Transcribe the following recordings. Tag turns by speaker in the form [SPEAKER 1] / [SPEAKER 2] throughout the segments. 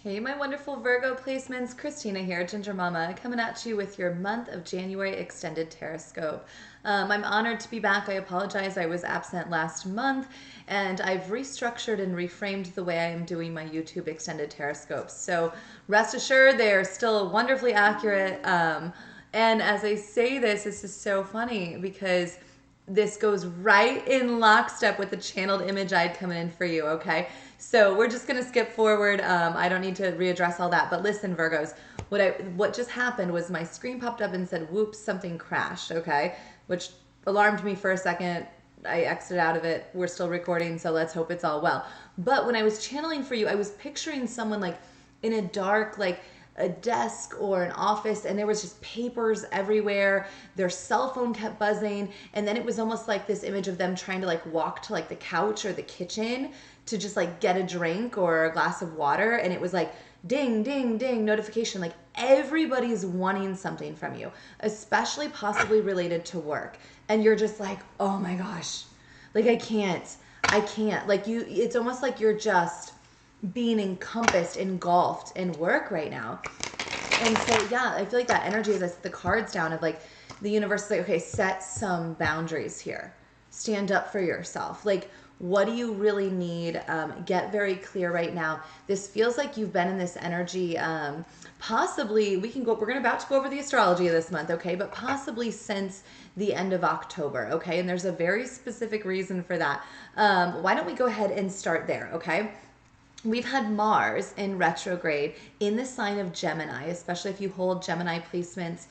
[SPEAKER 1] Hey, my wonderful Virgo placements. Christina here, Ginger Mama, coming at you with your month of January extended Tarotscope. I'm honored to be back. I apologize. I was absent last month, and I've restructured and reframed the way I am doing my YouTube extended Tarotscopes. So rest assured, they are still wonderfully accurate. And as I say this is so funny because this goes right in lockstep with the channeled image I had coming in for you, okay? So we're just gonna skip forward. I don't need to readdress all that, but listen, Virgos, what just happened was my screen popped up and said, whoops, something crashed, okay? Which alarmed me for a second. I exited out of it. We're still recording, so let's hope it's all well. But when I was channeling for you, I was picturing someone like in a dark, like a desk or an office, and there was just papers everywhere. Their cell phone kept buzzing, and then it was almost like this image of them trying to like walk to like the couch or the kitchen to just like get a drink or a glass of water, and it was like ding ding ding notification, like everybody's wanting something from you, especially possibly related to work, and you're just like, oh my gosh, like I can't, like you, it's almost like you're just being encompassed, engulfed in work right now. And so, yeah, I feel like that energy is the cards down of like the universe is like, okay, set some boundaries here. Stand up for yourself. Like, what do you really need? Get very clear right now. This feels like you've been in this energy. Possibly, we're about to go over the astrology of this month, okay? But possibly since the end of October, okay? And there's a very specific reason for that. Why don't we go ahead and start there, okay? We've had Mars in retrograde in the sign of Gemini, especially if you hold Gemini placements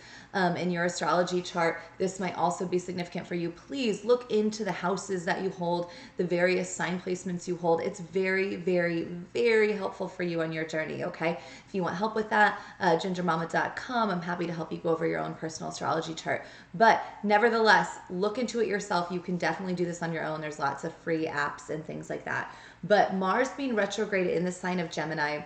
[SPEAKER 1] in your astrology chart. This might also be significant for you. Please look into the houses that you hold, the various sign placements you hold. It's very, very, very helpful for you on your journey, okay? If you want help with that, gingermama.com. I'm happy to help you go over your own personal astrology chart. But nevertheless, look into it yourself. You can definitely do this on your own. There's lots of free apps and things like that. But Mars being retrograded in the sign of Gemini,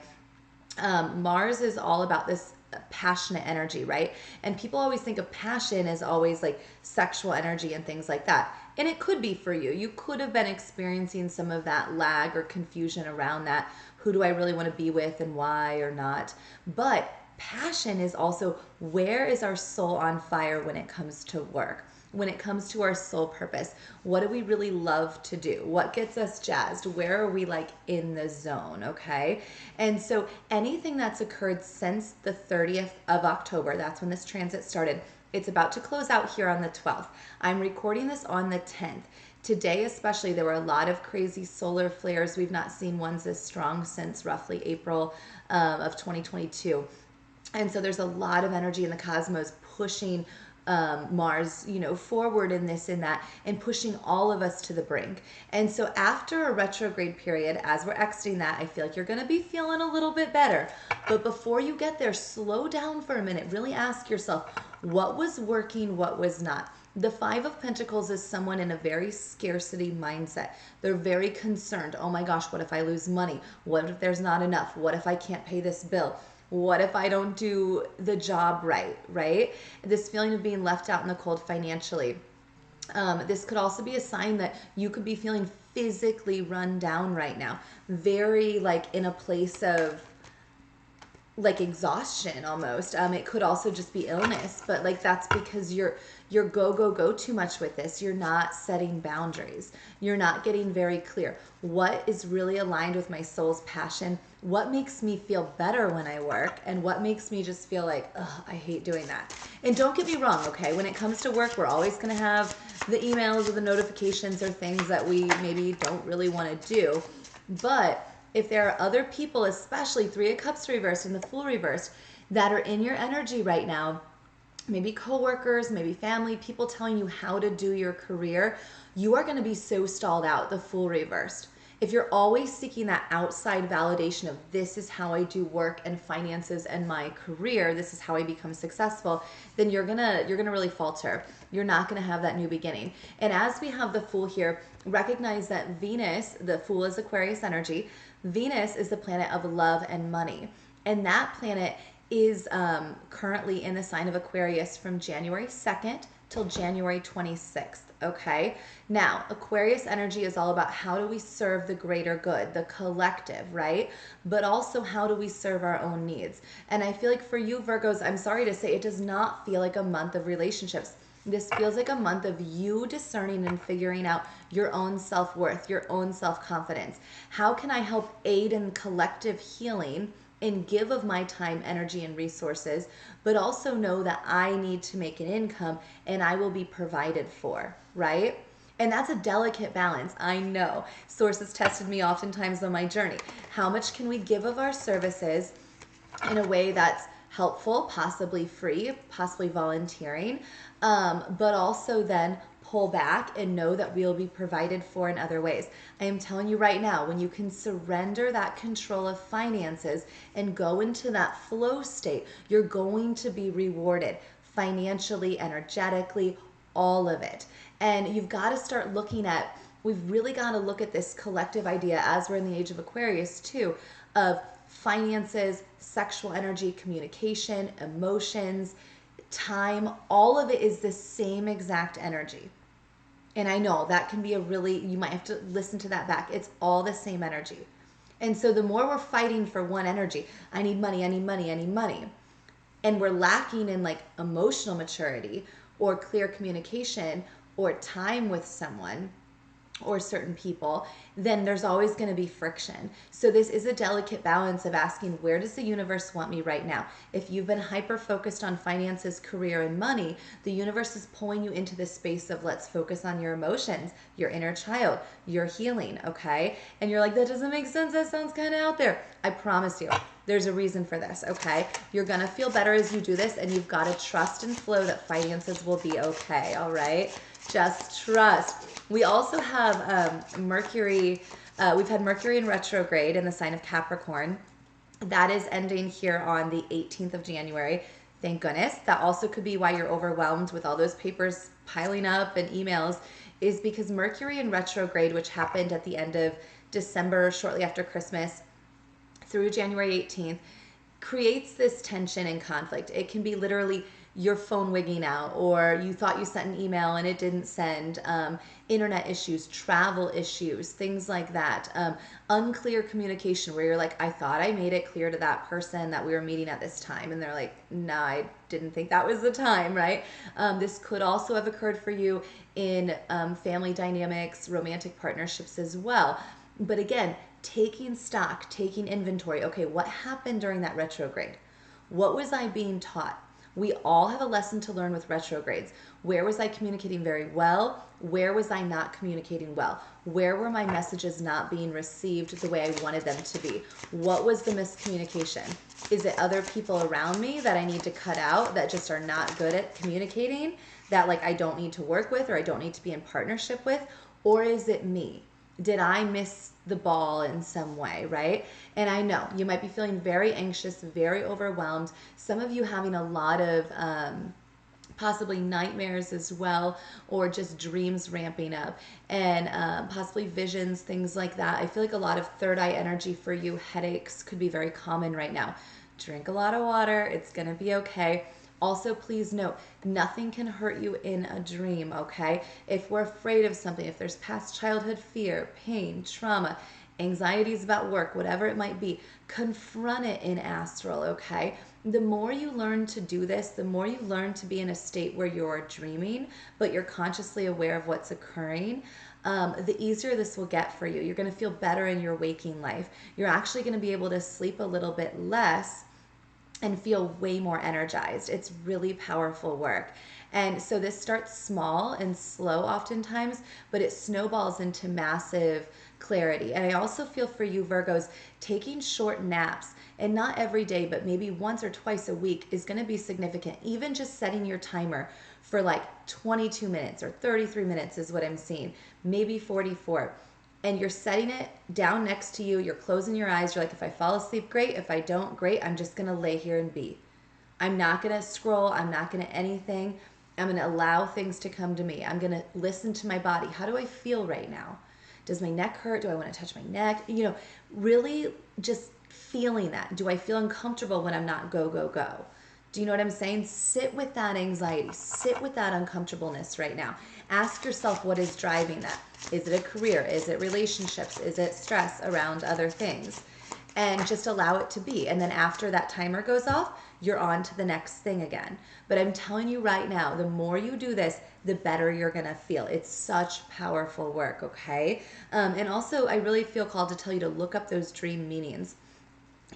[SPEAKER 1] Mars is all about this passionate energy, right? And people always think of passion as always like sexual energy and things like that. And it could be for you. You could have been experiencing some of that lag or confusion around that. Who do I really want to be with and why or not? But passion is also, where is our soul on fire when it comes to work? When it comes to our soul purpose, what do we really love to do? What gets us jazzed? Where are we like in the zone? Okay. And so anything that's occurred since the 30th of October, that's when this transit started. It's about to close out here on the 12th. I'm recording this on the 10th. Today, especially, there were a lot of crazy solar flares. We've not seen ones as strong since roughly April of 2022. And so there's a lot of energy in the cosmos pushing Mars, forward in this and that, and pushing all of us to the brink. And so after a retrograde period, as we're exiting that, I feel like you're going to be feeling a little bit better. But before you get there, slow down for a minute. Really ask yourself, what was working, what was not? The Five of Pentacles is someone in a very scarcity mindset. They're very concerned. Oh my gosh, what if I lose money? What if there's not enough? What if I can't pay this bill? What if I don't do the job right, right? This feeling of being left out in the cold financially. This could also be a sign that you could be feeling physically run down right now. Very like in a place of like exhaustion almost. It could also just be illness, but like that's because you're go too much with this. You're not setting boundaries. You're not getting very clear. What is really aligned with my soul's passion? What makes me feel better when I work? And what makes me just feel like, oh, I hate doing that? And don't get me wrong, okay? When it comes to work, we're always going to have the emails or the notifications or things that we maybe don't really want to do. But if there are other people, especially Three of Cups reversed and the Fool reversed, that are in your energy right now, maybe coworkers, maybe family, people telling you how to do your career, you are going to be so stalled out, the Fool reversed. If you're always seeking that outside validation of this is how I do work and finances and my career, this is how I become successful, then you're gonna really falter. You're not gonna have that new beginning. And as we have the Fool here, recognize that Venus, the Fool is Aquarius energy, Venus is the planet of love and money. And that planet is currently in the sign of Aquarius from January 2nd till January 26th, Okay. Now, Aquarius energy is all about how do we serve the greater good, the collective, right? But also how do we serve our own needs? And I feel like for you, Virgos, I'm sorry to say, it does not feel like a month of relationships. This feels like a month of you discerning and figuring out your own self worth, your own self confidence. How can I help aid in collective healing and give of my time, energy, and resources, but also know that I need to make an income and I will be provided for, right? And that's a delicate balance. I know. Sources tested me oftentimes on my journey. How much can we give of our services in a way that's helpful, possibly free, possibly volunteering, but also then pull back and know that we'll be provided for in other ways. I am telling you right now, when you can surrender that control of finances and go into that flow state, you're going to be rewarded financially, energetically, all of it. And you've got to start looking at, we've really got to look at this collective idea as we're in the age of Aquarius too, of finances, sexual energy, communication, emotions, time, all of it is the same exact energy. And I know that can be a really, you might have to listen to that back. It's all the same energy. And so the more we're fighting for one energy, I need money, I need money, I need money, and we're lacking in like emotional maturity or clear communication or time with someone or certain people, then there's always going to be friction. So this is a delicate balance of asking, where does the universe want me right now? If you've been hyper focused on finances, career, and money, the universe is pulling you into this space of let's focus on your emotions, your inner child, your healing, okay? And you're like, that doesn't make sense. That sounds kind of out there. I promise you, there's a reason for this, okay? You're going to feel better as you do this, and you've got to trust and flow that finances will be okay, all right? Just trust. We also have Mercury. We've had Mercury in retrograde in the sign of Capricorn. That is ending here on the 18th of January. Thank goodness. That also could be why you're overwhelmed with all those papers piling up and emails, is because Mercury in retrograde, which happened at the end of December, shortly after Christmas, through January 18th, creates this tension and conflict. It can be literally your phone wigging out, or you thought you sent an email and it didn't send, internet issues, travel issues, things like that, unclear communication where you're like, I thought I made it clear to that person that we were meeting at this time, and they're like, no, I didn't think that was the time, right? This could also have occurred for you in family dynamics, romantic partnerships as well. But again, taking stock, taking inventory. Okay, what happened during that retrograde? What was I being taught? We all have a lesson to learn with retrogrades. Where was I communicating very well? Where was I not communicating well? Where were my messages not being received the way I wanted them to be? What was the miscommunication? Is it other people around me that I need to cut out that just are not good at communicating, that like I don't need to work with or I don't need to be in partnership with? Or is it me? Did I miss the ball in some way, right? And I know you might be feeling very anxious, very overwhelmed. Some of you having a lot of possibly nightmares as well, or just dreams ramping up, and possibly visions, things like that. I feel like a lot of third eye energy for you. Headaches could be very common right now. Drink a lot of water. It's going to be okay. Also, please note, nothing can hurt you in a dream, okay? If we're afraid of something, if there's past childhood fear, pain, trauma, anxieties about work, whatever it might be, confront it in astral, okay? The more you learn to do this, the more you learn to be in a state where you're dreaming, but you're consciously aware of what's occurring, the easier this will get for you. You're going to feel better in your waking life. You're actually going to be able to sleep a little bit less and feel way more energized. It's really powerful work. And so this starts small and slow oftentimes, but it snowballs into massive clarity. And I also feel for you Virgos, taking short naps, and not every day, but maybe once or twice a week, is going to be significant. Even just setting your timer for like 22 minutes or 33 minutes is what I'm seeing, maybe 44. And you're setting it down next to you, you're closing your eyes, you're like, if I fall asleep, great. If I don't, great. I'm just going to lay here and be. I'm not going to scroll. I'm not going to anything. I'm going to allow things to come to me. I'm going to listen to my body. How do I feel right now? Does my neck hurt? Do I want to touch my neck? You know, really just feeling that. Do I feel uncomfortable when I'm not go, go, go? Do you know what I'm saying? Sit with that anxiety. Sit with that uncomfortableness right now. Ask yourself, what is driving that? Is it a career? Is it relationships? Is it stress around other things? And just allow it to be. And then after that timer goes off, you're on to the next thing again. But I'm telling you right now, the more you do this, the better you're going to feel. It's such powerful work, okay? And also, I really feel called to tell you to look up those dream meanings.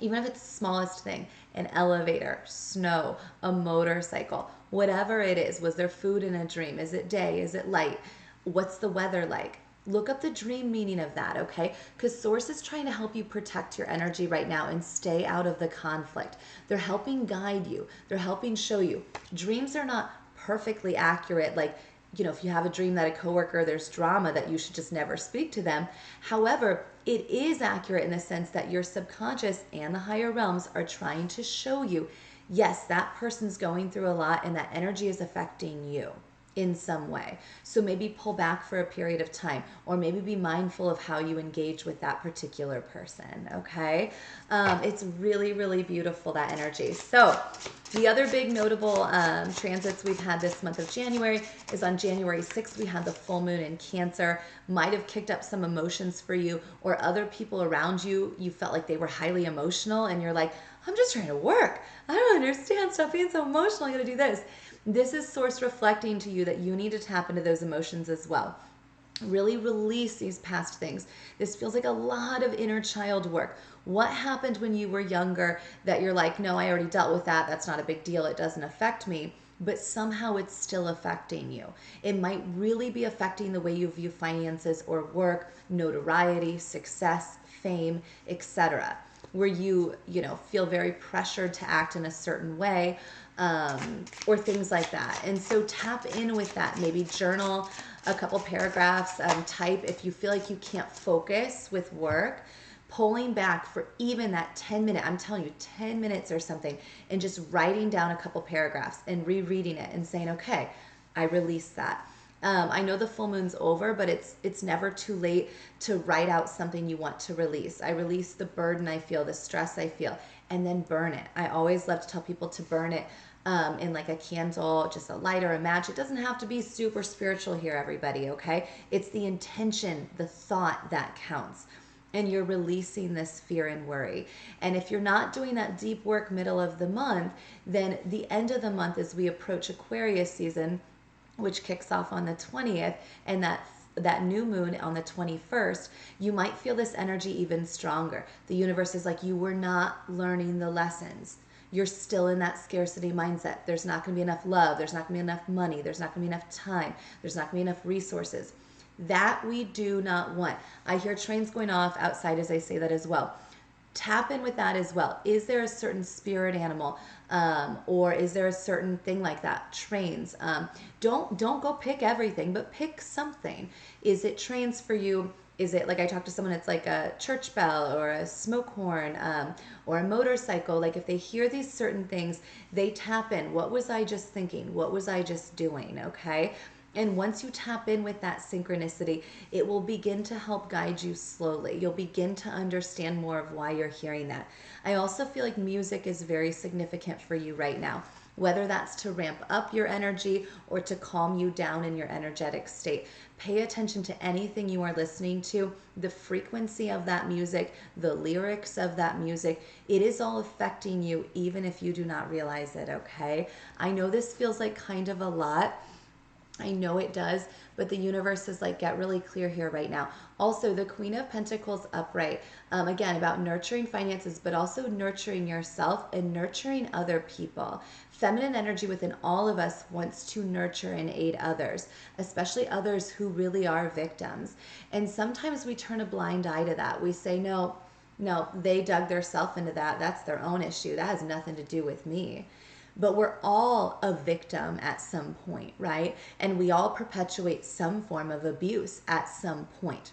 [SPEAKER 1] Even if it's the smallest thing, an elevator, snow, a motorcycle, whatever it is. Was there food in a dream? Is it day? Is it light? What's the weather like? Look up the dream meaning of that, okay? Because Source is trying to help you protect your energy right now and stay out of the conflict. They're helping guide you. They're helping show you. Dreams are not perfectly accurate. Like, if you have a dream that a coworker, there's drama, that you should just never speak to them. However, it is accurate in the sense that your subconscious and the higher realms are trying to show you, yes, that person's going through a lot and that energy is affecting you in some way. So maybe pull back for a period of time, or maybe be mindful of how you engage with that particular person, okay? It's really, really beautiful, that energy. So the other big notable transits we've had this month of January is on January 6th, we had the full moon in Cancer. Might have kicked up some emotions for you, or other people around you, you felt like they were highly emotional and you're like, I'm just trying to work. I don't understand. Stop being so emotional. I got to do this. This is Source reflecting to you that you need to tap into those emotions as well. Really release these past things. This feels like a lot of inner child work. What happened when you were younger that you're like, no, I already dealt with that. That's not a big deal. It doesn't affect me. But somehow it's still affecting you. It might really be affecting the way you view finances or work, notoriety, success, fame, etc. Where you feel very pressured to act in a certain way, or things like that. And so tap in with that. Maybe journal a couple paragraphs, type if you feel like you can't focus with work, pulling back for even that 10-minute, I'm telling you, 10 minutes or something, and just writing down a couple paragraphs and rereading it and saying, okay, I release that. I know the full moon's over, but it's never too late to write out something you want to release. I release the burden I feel, the stress I feel, and then burn it. I always love to tell people to burn it in like a candle, just a light or a match. It doesn't have to be super spiritual here, everybody, okay? It's the intention, the thought that counts. And you're releasing this fear and worry. And if you're not doing that deep work middle of the month, then the end of the month as we approach Aquarius season, which kicks off on the 20th, and that new moon on the 21st, you might feel this energy even stronger. The universe is like, you were not learning the lessons. You're still in that scarcity mindset. There's not going to be enough love. There's not going to be enough money. There's not going to be enough time. There's not going to be enough resources. That we do not want. I hear trains going off outside as I say that as well. Tap in with that as well. Is there a certain spirit animal, or is there a certain thing like that? Trains. Don't go pick everything, but pick something. Is it trains for you? Is it, like I talked to someone, it's like a church bell or a smoke horn, or a motorcycle. Like if they hear these certain things, they tap in. What was I just thinking? What was I just doing? Okay. And once you tap in with that synchronicity, it will begin to help guide you slowly. You'll begin to understand more of why you're hearing that. I also feel like music is very significant for you right now, whether that's to ramp up your energy or to calm you down in your energetic state. Pay attention to anything you are listening to, the frequency of that music, the lyrics of that music. It is all affecting you even if you do not realize it, okay? I know this feels like kind of a lot. I know it does, but the universe is like, get really clear here right now. Also, the Queen of Pentacles upright, again, about nurturing finances, but also nurturing yourself and nurturing other people. Feminine energy within all of us wants to nurture and aid others, especially others who really are victims. And sometimes we turn a blind eye to that. We say, no, they dug themselves into that. That's their own issue. That has nothing to do with me. But we're all a victim at some point, right? And we all perpetuate some form of abuse at some point.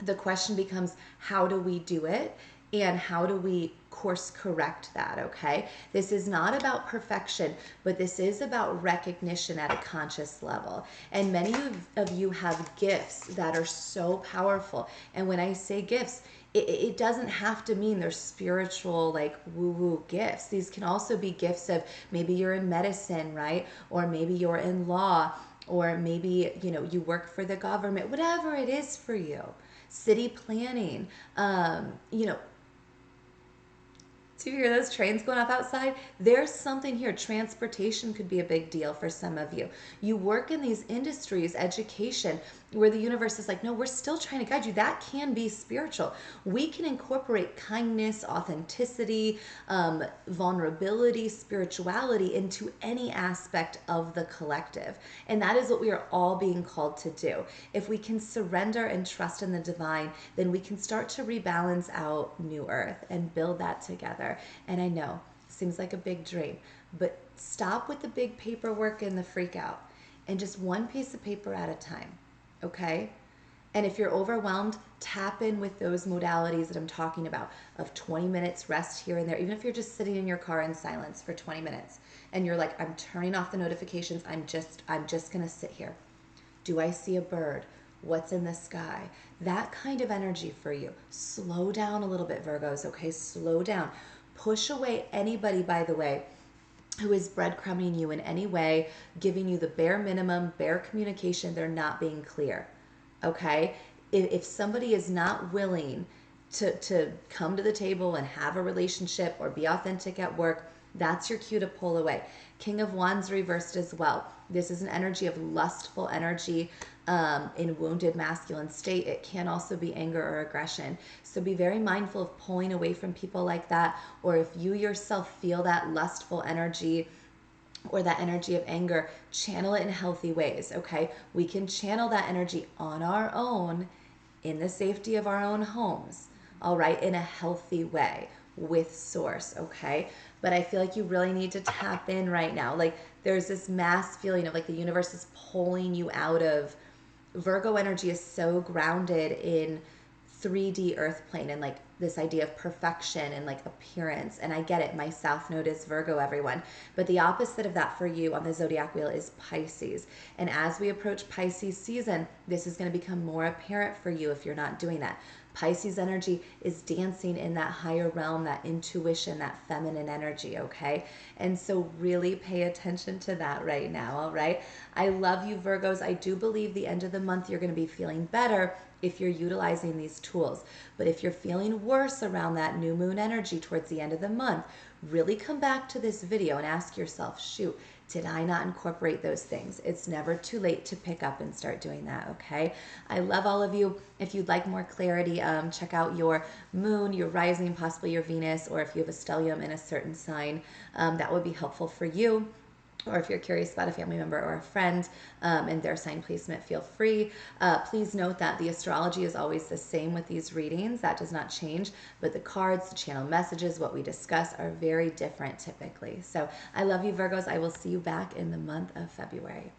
[SPEAKER 1] The question becomes, how do we do it? And how do we course correct that, okay? This is not about perfection, but this is about recognition at a conscious level. And many of you have gifts that are so powerful. And when I say gifts, it doesn't have to mean they're spiritual, like woo-woo gifts. These can also be gifts of maybe you're in medicine, right? Or maybe you're in law, or maybe, you work for the government, whatever it is for you, city planning, you know, do you hear those trains going off outside? There's something here. Transportation could be a big deal for some of you. You work in these industries, education, where the universe is like, no, we're still trying to guide you. That can be spiritual. We can incorporate kindness, authenticity, vulnerability, spirituality into any aspect of the collective. And that is what we are all being called to do. If we can surrender and trust in the divine, then we can start to rebalance out New Earth and build that together. And I know, seems like a big dream, but stop with the big paperwork and the freak out, and just one piece of paper at a time, okay? And if you're overwhelmed, tap in with those modalities that I'm talking about of 20 minutes rest here and there. Even if you're just sitting in your car in silence for 20 minutes and you're like, I'm turning off the notifications. I'm just going to sit here. Do I see a bird? What's in the sky? That kind of energy for you. Slow down a little bit, Virgos, okay? Slow down. Push away anybody, by the way, who is breadcrumbing you in any way, giving you the bare minimum, bare communication. They're not being clear, okay? If somebody is not willing to come to the table and have a relationship or be authentic at work, that's your cue to pull away. King of Wands reversed as well. This is an energy of lustful energy in wounded masculine state. It can also be anger or aggression. So be very mindful of pulling away from people like that. Or if you yourself feel that lustful energy or that energy of anger, channel it in healthy ways, okay? We can channel that energy on our own in the safety of our own homes, all right, in a healthy way with source, okay? But I feel like you really need to tap in right now. Like there's this mass feeling of like the universe is pulling you out of. Virgo energy is so grounded in 3D earth plane and like this idea of perfection and like appearance. And I get it. My South Node is Virgo, everyone. But the opposite of that for you on the zodiac wheel is Pisces. And as we approach Pisces season, this is going to become more apparent for you if you're not doing that. Pisces energy is dancing in that higher realm, that intuition, that feminine energy, okay? And so really pay attention to that right now, all right? I love you, Virgos. I do believe the end of the month you're going to be feeling better if you're utilizing these tools. But if you're feeling worse around that new moon energy towards the end of the month, really come back to this video and ask yourself, shoot, did I not incorporate those things? It's never too late to pick up and start doing that, okay? I love all of you. If you'd like more clarity, check out your moon, your rising, possibly your Venus, or if you have a stellium in a certain sign, that would be helpful for you. Or if you're curious about a family member or a friend and their sign placement, feel free. Please note that the astrology is always the same with these readings. That does not change, but the cards, the channel messages, what we discuss are very different typically. So I love you, Virgos. I will see you back in the month of February.